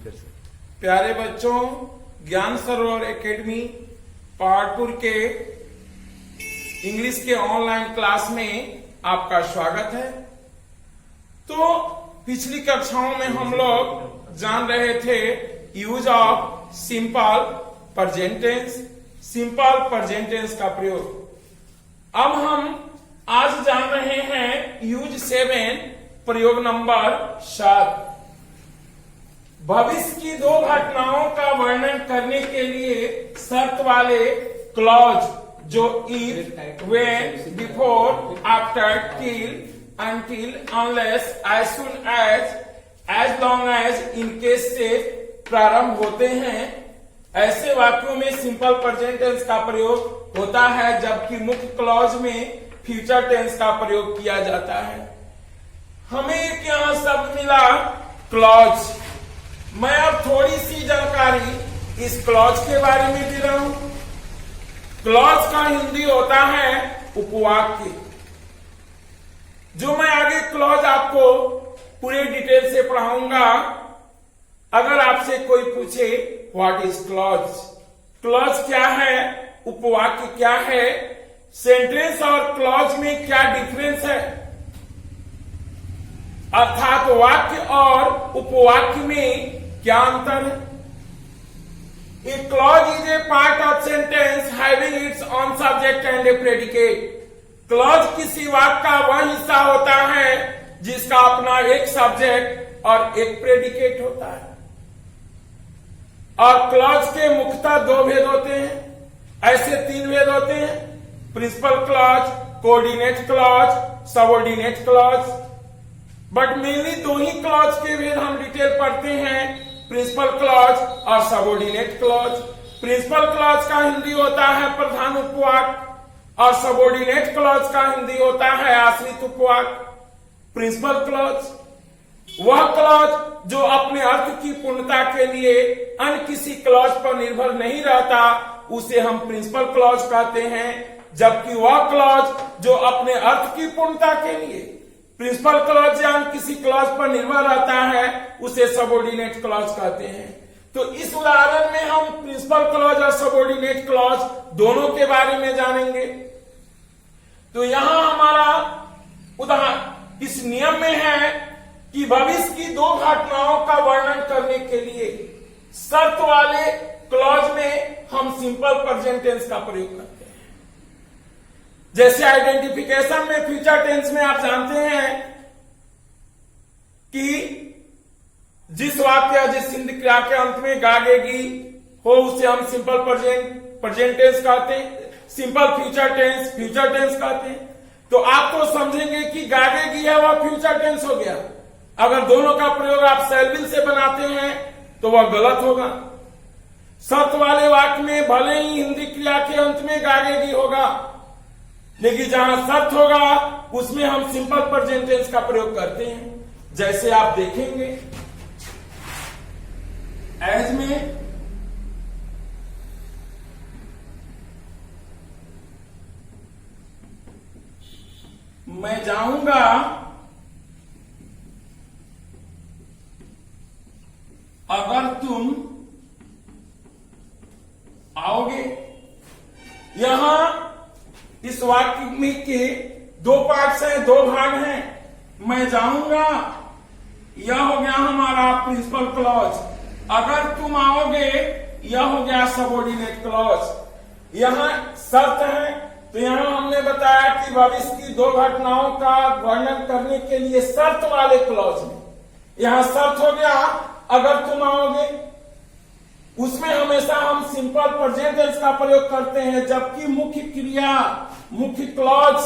प्यारे बच्चों, ज्ञान सरोवर एकेडमी पहाड़पुर के इंग्लिश के ऑनलाइन क्लास में आपका स्वागत है। तो पिछली कक्षाओं में हम लोग जान रहे थे use of simple present tense, simple present tense का प्रयोग। अब हम आज जान रहे हैं यूज 7 प्रयोग नंबर 7। भविष्य की दो घटनाओं का वर्णन करने के लिए शर्त वाले क्लॉज जो if, when, before, after, till, until, unless, as soon as long as, in case से प्रारंभ होते हैं, ऐसे वाक्यों में सिंपल प्रेजेंट टेंस का प्रयोग होता है, जबकि मुख्य क्लॉज में फ्यूचर टेंस का प्रयोग किया जाता है। हमें एक यहां शब्द मिला क्लॉज। मैं अब थोड़ी सी जानकारी इस क्लॉज के बारे में दे रहा हूं। क्लॉज का हिंदी होता है उपवाक्य। जो मैं आगे क्लॉज आपको पूरे डिटेल से पढ़ाऊंगा। अगर आपसे कोई पूछे व्हाट इज क्लॉज, क्लॉज क्या है, उपवाक्य क्या है, सेंटेंस और क्लॉज में क्या डिफरेंस है, अर्थात वाक्य और उपवाक्य में क्या अंतर है। ए clause is a part of sentence having its own subject and A predicate. Clause किसी वाक्य का वह हिस्सा होता है जिसका अपना एक सब्जेक्ट और एक प्रेडिकेट होता है। और क्लॉज के मुख्यतः दो भेद होते हैं, ऐसे 3 भेद होते हैं: principal clause, coordinate clause, subordinate clause. But mainly 2 ही क्लॉज के भेद हम डिटेल पढ़ते हैं, प्रिंसिपल क्लॉज और सबऑर्डिनेट क्लॉज। प्रिंसिपल क्लॉज का हिंदी होता है प्रधान उपवाक्य और सबऑर्डिनेट क्लॉज का हिंदी होता है आश्रित उपवाक्य। प्रिंसिपल क्लॉज वह क्लॉज जो अपने अर्थ की पूर्णता के लिए अन्य किसी क्लॉज पर निर्भर नहीं रहता, उसे हम प्रिंसिपल क्लॉज कहते हैं, जबकि वह क्लॉज जो अपने अर्थ की पूर्णता के लिए प्रिंसिपल क्लॉज या किसी क्लॉज पर निर्भर रहता है, उसे सबऑर्डिनेट क्लॉज कहते हैं। तो इस उदाहरण में हम प्रिंसिपल क्लॉज और सबऑर्डिनेट क्लॉज दोनों के बारे में जानेंगे। तो यहां हमारा उदाहरण इस नियम में है कि भविष्य की 2 घटनाओं का वर्णन करने के लिए शर्त वाले क्लॉज में हम सिंपल प्रेजेंट टेंस का प्रयोग करते हैं। जैसे आइडेंटिफिकेशन में फ्यूचर टेंस में आप जानते हैं कि जिस वाक्य या जिस सिंध क्रिया के अंत में गागेगी हो, उसे हम सिंपल प्रेजेंट टेंस कहते हैं, सिंपल फ्यूचर टेंस कहते हैं। तो आप तो समझेंगे कि गागेगी है वह फ्यूचर टेंस हो गया। अगर दोनों का प्रयोग आप शैल विल से बनाते हैं तो वह गलत होगा। शर्त वाले वाक्य में भले ही हिंदी क्रिया के अंत में गागेगी होगा, लेकिन जहां शर्त होगा उसमें हम सिंपल प्रेजेंट टेंस का प्रयोग करते हैं। जैसे आप देखेंगे एज में मैं जाऊंगा, अगर तुम आओगे। यहां इस वाक्य में के 2 पार्ट्स हैं, 2 भाग हैं। मैं जाऊंगा यह हो गया हमारा प्रिंसिपल क्लॉज, अगर तुम आओगे यह हो गया सबऑर्डिनेट क्लॉज। यहां शर्त है, तो यहां हमने बताया कि भविष्य की 2 घटनाओं का वर्णन करने के लिए शर्त वाले क्लॉज में यहां शर्त हो गया अगर तुम आओगे, उसमें हमेशा हम सिंपल प्रेजेंट टेंस का प्रयोग करते हैं, जबकि मुख्य क्रिया, मुख्य क्लॉज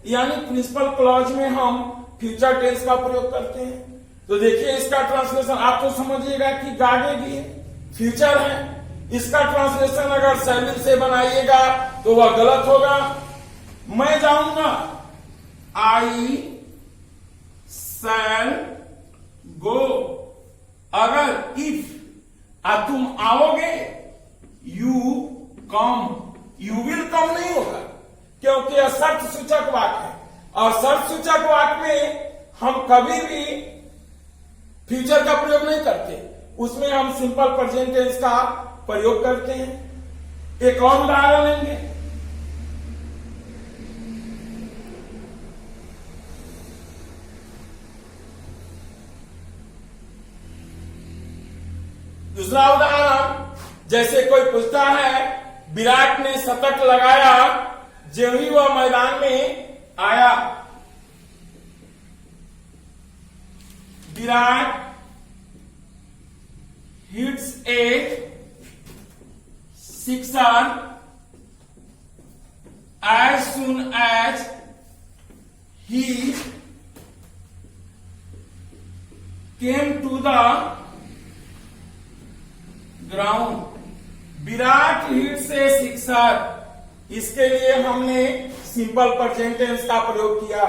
यानी प्रिंसिपल क्लॉज में हम फ्यूचर टेंस का प्रयोग करते हैं। तो देखिए इसका ट्रांसलेशन आप तो समझिएगा कि गागेगी फ्यूचर है। इसका ट्रांसलेशन अगर शैल विल से बनाइएगा तो वह गलत होगा। मैं जाऊंगा, आई शैल गो। अगर इफ तुम आओगे, you come, you will come नहीं होगा, क्योंकि यह शर्त सूचक वाक्य है। और शर्त सूचक वाक्य में हम कभी भी फ्यूचर का प्रयोग नहीं करते। उसमें हम सिंपल प्रेजेंट टेंस का प्रयोग करते हैं। एक और उदाहरण लेंगे। दूसरा उदाहरण, जैसे कोई पूछता है विराट ने शतक लगाया जो ही वह मैदान में आया। Virat hits a sixer as soon as he came to the ground. Virat hits A sixer, इसके लिए हमने सिंपल प्रेजेंट टेंस का प्रयोग किया।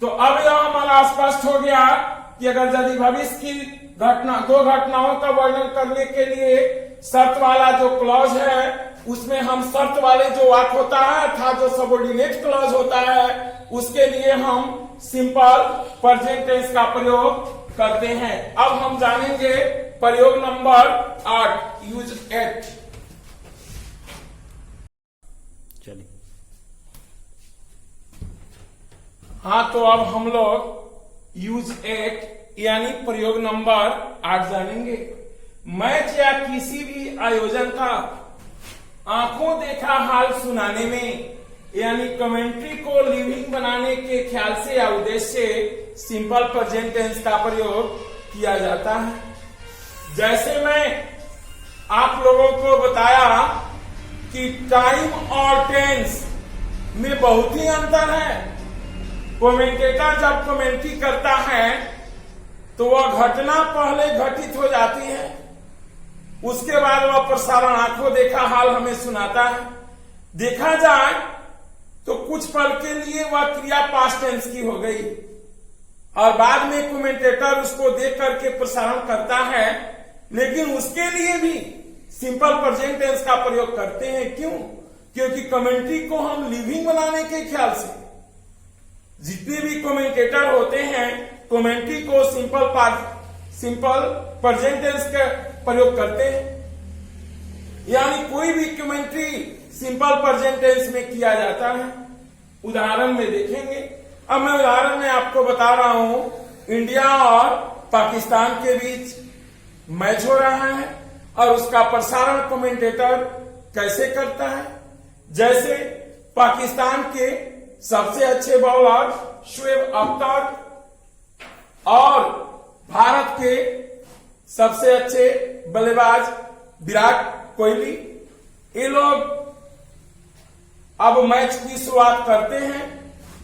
तो अब यह हमारा स्पष्ट हो गया कि अगर यदि भविष्य की दो घटनाओं का वर्णन करने के लिए शर्त वाला जो क्लॉज है उसमें हम शर्त वाले जो वाक्य होता है अर्थात जो सबऑर्डिनेट क्लॉज होता है उसके लिए हम सिंपल प्रेजेंट टेंस का प्रयोग करते हैं। अब हम जानेंगे प्रयोग नंबर 8, यूज एट। चलिए। हाँ, तो अब हम लोग यूज एट यानी प्रयोग नंबर 8 जानेंगे। मैच या किसी भी आयोजन का आंखों देखा हाल सुनाने में यानी कमेंट्री को लिविंग बनाने के ख्याल से या उद्देश्य से सिंपल प्रेजेंट टेंस का प्रयोग किया जाता है। जैसे मैं आप लोगों को बताया कि टाइम और टेंस में बहुत ही अंतर है। कमेंटेटर जब कमेंट्री करता है तो वह घटना पहले घटित हो जाती है, उसके बाद वह प्रसारण आंखों देखा हाल हमें सुनाता है। देखा जाए तो कुछ पल के लिए वह क्रिया पास्ट टेंस की हो गई और बाद में कमेंटेटर उसको देख करके प्रसारण करता है, लेकिन उसके लिए भी सिंपल प्रेजेंट टेंस का प्रयोग करते हैं। क्यों? क्योंकि कमेंट्री को हम लिविंग बनाने के ख्याल से जितने भी कमेंटेटर होते हैं कमेंट्री को सिंपल प्रेजेंट टेंस का प्रयोग करते हैं, यानी कोई भी कमेंट्री सिंपल प्रेजेंट टेंस में किया जाता है। उदाहरण में देखेंगे। अब मैं उदाहरण में आपको बता रहा हूं इंडिया और पाकिस्तान के बीच मैच हो रहा है और उसका प्रसारण कमेंटेटर कैसे करता है। जैसे पाकिस्तान के सबसे अच्छे बॉलर शोएब अख्तर और भारत के सबसे अच्छे बल्लेबाज विराट कोहली, ये लोग अब मैच की शुरुआत करते हैं।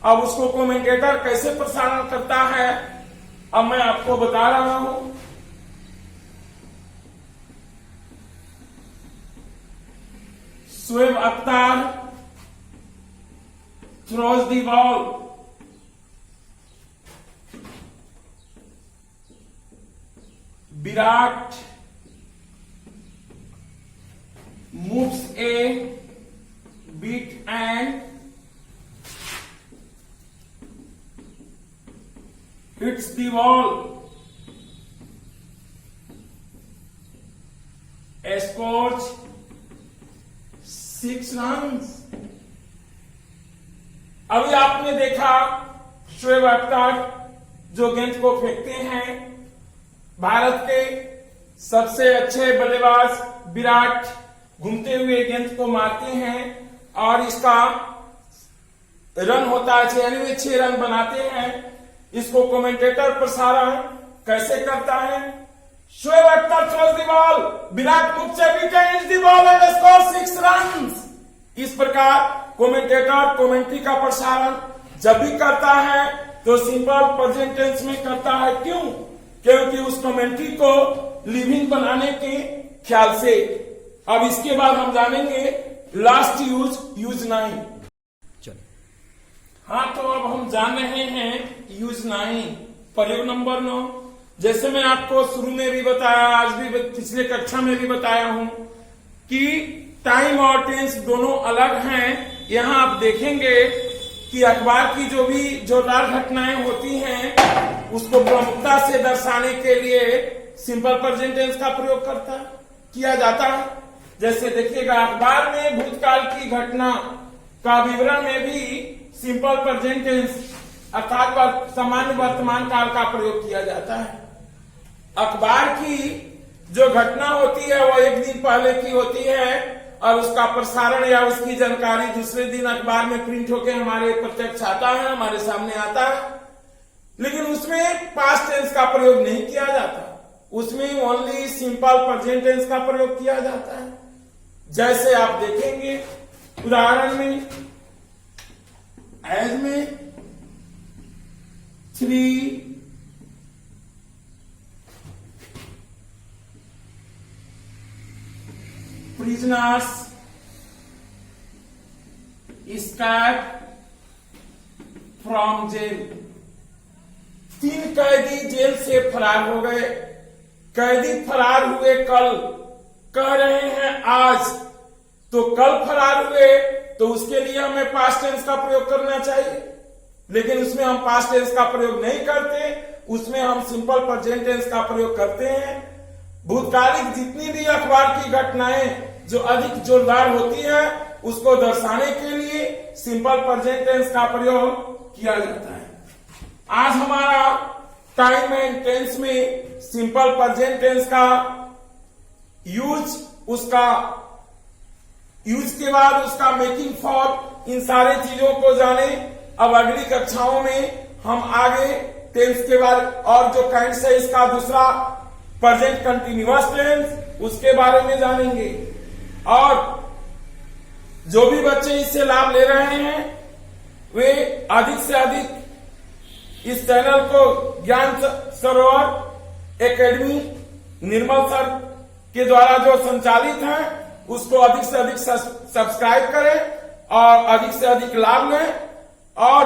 अब उसको कमेंटेटर कैसे प्रसारण करता है अब मैं आपको बता रहा हूं। Shoaib Akhtar throws the ball, Virat moves a bit and hits the ball, scores 6 runs। अभी आपने देखा शोएब अख्तर जो गेंद को फेंकते हैं, भारत के सबसे अच्छे बल्लेबाज विराट घूमते हुए गेंद को मारते हैं और इसका रन होता है 6 रन बनाते हैं। इसको कमेंटेटर प्रसारण कैसे करता है? Shoaib Akhtar throws the ball, Virat moves a bit and hits the ball and scores 6 runs। इस प्रकार कमेंटेटर कमेंट्री का प्रसारण जब भी करता है तो सिंपल प्रेजेंट टेंस में करता है। क्यों? क्योंकि उस कमेंट्री को लिविंग बनाने के ख्याल से। अब इसके बाद हम जानेंगे लास्ट यूज 9। चलिए। हाँ, तो अब हम जान रहे हैं यूज 9 प्रयोग नंबर 9। जैसे मैं आपको शुरू में भी बताया, आज भी पिछले कक्षा में भी बताया हूं कि टाइम और टेंस दोनों अलग हैं। यहां आप देखेंगे कि अखबार की जो भी जोरदार घटनाएं होती हैं उसको प्रमुखता से दर्शाने के लिए सिंपल प्रेजेंट टेंस का प्रयोग किया जाता है। जैसे देखिएगा, अखबार में भूतकाल की घटना का विवरण में भी सिंपल प्रेजेंट टेंस अर्थात सामान्य वर्तमान काल का प्रयोग किया जाता है। अखबार की जो घटना होती है वो एक दिन पहले की होती है और उसका प्रसारण या उसकी जानकारी दूसरे दिन अखबार में प्रिंट होकर हमारे प्रत्यक्ष आता है, हमारे सामने आता है। लेकिन उसमें पास्ट टेंस का प्रयोग नहीं किया जाता, उसमें ओनली सिंपल प्रेजेंट टेंस का प्रयोग किया जाता है। जैसे आप देखेंगे उदाहरण में, एज में 3 prisoners escaped from jail। 3 कैदी जेल से फरार हो गए। कैदी फरार हुए कल, कह रहे हैं आज, तो कल फरार हुए तो उसके लिए हमें पास्ट टेंस का प्रयोग करना चाहिए, लेकिन उसमें हम पास्ट टेंस का प्रयोग नहीं करते, उसमें हम सिंपल प्रेजेंट टेंस का प्रयोग करते हैं। भूतकालिक जितनी भी अखबार की घटनाएं जो अधिक जोरदार होती है उसको दर्शाने के लिए सिंपल प्रेजेंट टेंस का प्रयोग किया जाता है। आज हमारा टाइम एंड टेंस में सिंपल प्रेजेंट टेंस का यूज, उसका यूज के बाद उसका मेकिंग फॉर, इन सारे चीजों को जाने। अब अगली कक्षाओं में हम आगे टेंस के बाद और जो काइंड्स है इसका दूसरा प्रेजेंट कंटिन्यूअस टेंस, उसके बारे में जानेंगे। और जो भी बच्चे इससे लाभ ले रहे हैं वे अधिक से अधिक इस चैनल को ज्ञान सरोवर एकेडमी निर्मल सर के द्वारा जो संचालित है उसको अधिक से अधिक सब्सक्राइब करें और अधिक से अधिक लाभ लें। और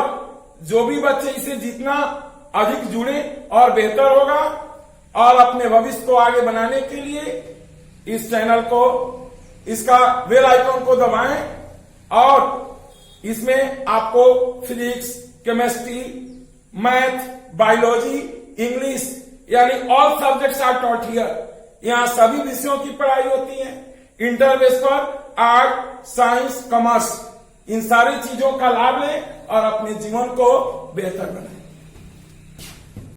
जो भी बच्चे इसे जितना अधिक जुड़े और बेहतर होगा, और अपने भविष्य को आगे बनाने के लिए इस चैनल को, इसका बेल आइकन को दबाएं और इसमें आपको physics, chemistry, math, biology, English यानी all subjects are taught here. यहाँ सभी विषयों की पढ़ाई होती है, इंटर बेस पर आर्ट, साइंस, कॉमर्स, इन सारी चीजों का लाभ लें और अपने जीवन को बेहतर बनाएं।